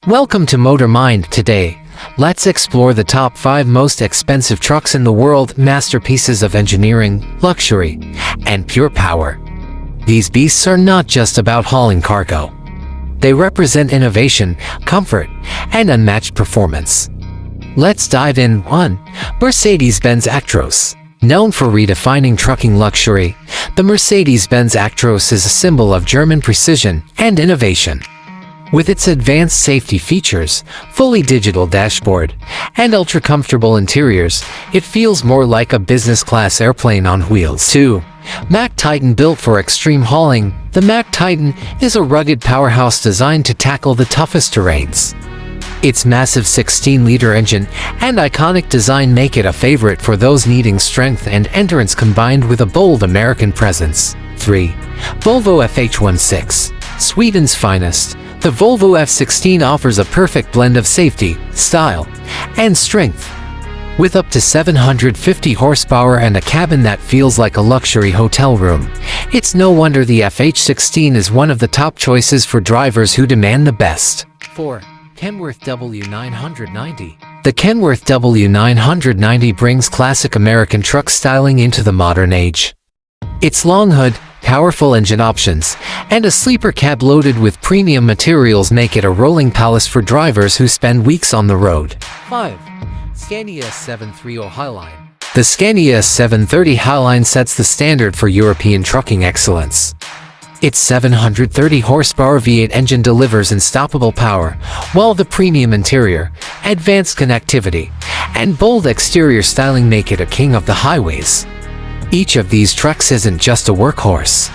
Welcome to Motor Mind. Today, let's explore the top 5 most expensive trucks in the world, masterpieces of engineering, luxury, and pure power. These beasts are not just about hauling cargo. They represent innovation, comfort, and unmatched performance. Let's dive in. 1. Mercedes-Benz Actros. Known for redefining trucking luxury, the Mercedes-Benz Actros is a symbol of German precision and innovation. With its advanced safety features, fully digital dashboard, and ultra-comfortable interiors, it feels more like a business-class airplane on wheels. 2. Mack Titan. Built for extreme hauling, the Mack Titan is a rugged powerhouse designed to tackle the toughest terrains. Its massive 16-liter engine and iconic design make it a favorite for those needing strength and endurance combined with a bold American presence. 3. Volvo FH16. Sweden's finest, the Volvo F16 offers a perfect blend of safety, style, and strength. With up to 750 horsepower and a cabin that feels like a luxury hotel room, it's no wonder the FH16 is one of the top choices for drivers who demand the best. 4. Kenworth W990. The Kenworth W990 brings classic American truck styling into the modern age. Its long hood, powerful engine options, and a sleeper cab loaded with premium materials make it a rolling palace for drivers who spend weeks on the road. 5. Scania S730 Highline. The Scania S730 Highline sets the standard for European trucking excellence. Its 730 horsepower V8 engine delivers unstoppable power, while the premium interior, advanced connectivity, and bold exterior styling make it a king of the highways. Each of these trucks isn't just a workhorse.